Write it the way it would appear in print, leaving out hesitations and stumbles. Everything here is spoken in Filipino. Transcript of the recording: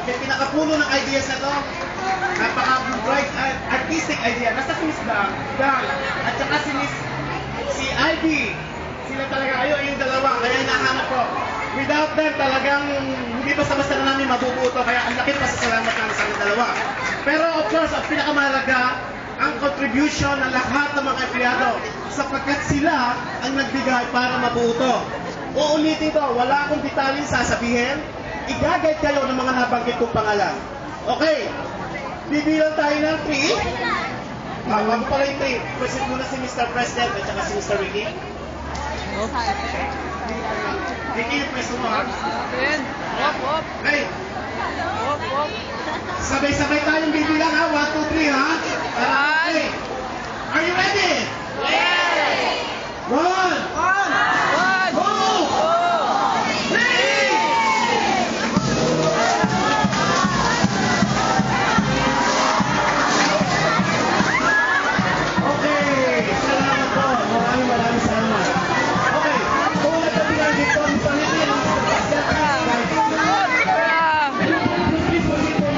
Yung pinakapuno ng ideas na to, napaka-bright artistic idea. Nasa si Miss Gang, at saka si Ivy. Sila talaga, yung dalawa, kaya hinahanap ko. Without them, talagang hindi basta-basta na namin mabubuo to, kaya ang laki pasasalamat namin sa dalawa. Pero of course, ang pinakamahalaga, ang contribution ng lahat ng mga empleyado sapagkat sila ang nagbigay para mabuo to. Uulitin to, wala akong detalye sasabihin, i-guide kayo ng mga nabanggit kong pangalan. Okay, bibilang tayo ng 3. Bago pala yung 3, present muna si Mr. President at saka si Mr. Ricky. Ricky, yung pwesto mo ha? Okay, sabay-sabay tayo.